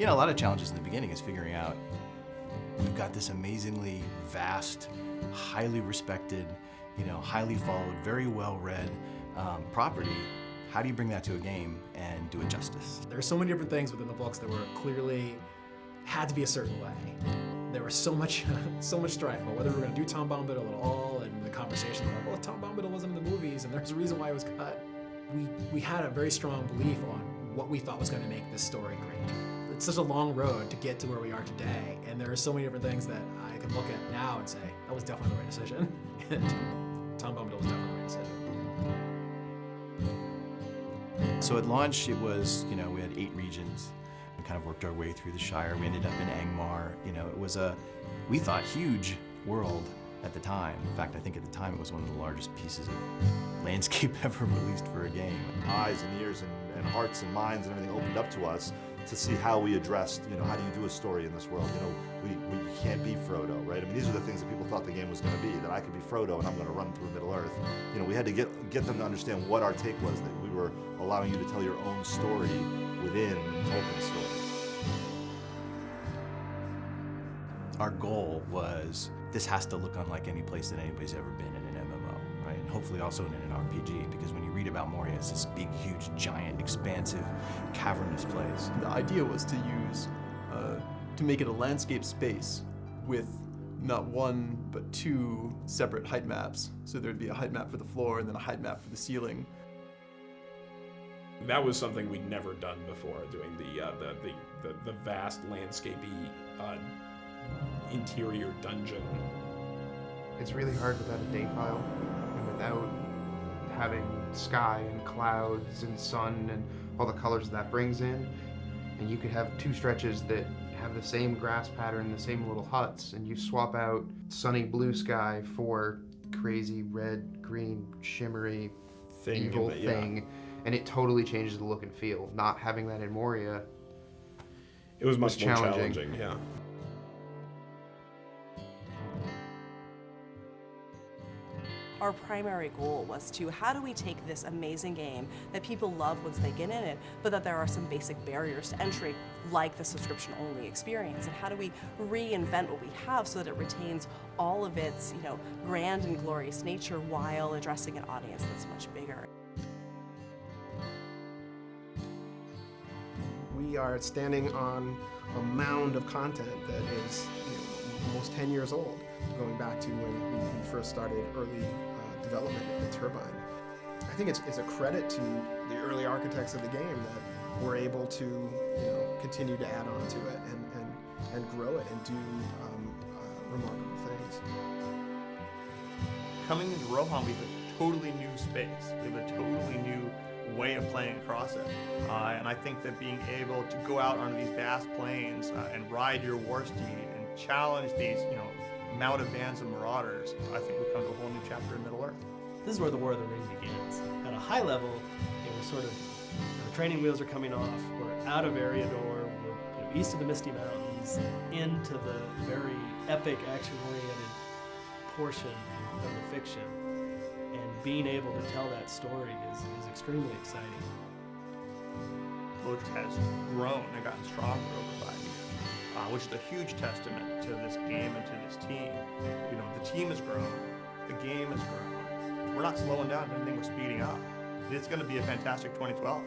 You know, a lot of challenges in the beginning is figuring out, we've got this amazingly vast, highly respected, you know, highly followed, very well-read property. How do you bring that to a game and do it justice? There are so many different things within the books that were clearly had to be a certain way. There was so much strife about whether we were going to do Tom Bombadil at all, and the conversation about, well, Tom Bombadil wasn't in the movies, and there's a reason why it was cut. We had a very strong belief on what we thought was going to make this story great. It's such a long road to get to where we are today, and there are so many different things that I can look at now and say, that was definitely the right decision, and Tom Bombadil was definitely the right decision. So at launch, it was, you know, we had 8 regions. We kind of worked our way through the Shire. We ended up in Angmar. You know, it was a, we thought, huge world at the time. In fact, I think at the time it was one of the largest pieces of landscape ever released for a game. Eyes and ears and hearts and minds and everything opened up to us to see how we addressed, you know, how do you do a story in this world? You know, we can't be Frodo, right? I mean, these are the things that people thought the game was going to be, that I could be Frodo and I'm going to run through Middle-earth. You know, we had to get them to understand what our take was, that we were allowing you to tell your own story within Tolkien's story. Our goal was, this has to look unlike any place that anybody's ever been in an MMO, right? And hopefully also in an RPG, because when you read about Moria, it's this big, huge, giant, expansive, cavernous place. The idea was to use, to make it a landscape space with not one, but 2 separate height maps. So there'd be a height map for the floor and then a height map for the ceiling. That was something we'd never done before, doing the vast landscapey interior dungeon. It's really hard without a date file and without having sky and clouds and sun and all the colors that brings in. And you could have 2 stretches that have the same grass pattern, the same little huts, and you swap out sunny blue sky for crazy red, green, shimmery, evil thing. And it totally changes the look and feel. Not having that in Moria, it was much more challenging. challenging, yeah. Our primary goal was to, how do we take this amazing game that people love once they get in it, but that there are some basic barriers to entry, like the subscription-only experience, and how do we reinvent what we have so that it retains all of its, you know, grand and glorious nature while addressing an audience that's much bigger. We are standing on a mound of content that is, you know, almost 10 years old, going back to when we first started early development at Turbine. I think it's a credit to the early architects of the game that we're able to, you know, continue to add on to it and grow it and do remarkable things. Coming into Rohan, we have a totally new space. We have a totally new way of playing across it. And I think that being able to go out onto these vast plains and ride your war steed and challenge these, you know, mounted bands of marauders, I think we come to a whole new chapter in Middle-earth. This is where the War of the Ring begins. At a high level, it was sort of, the training wheels are coming off, we're out of Eriador, we're, you know, east of the Misty Mountains, into the very epic, action-oriented portion of the fiction. And being able to tell that story is extremely exciting. Which has grown and gotten stronger over 5 years, which is a huge testament to this game and to this team. You know, the team has grown, the game has grown. We're not slowing down, if anything, we're speeding up. It's going to be a fantastic 2012.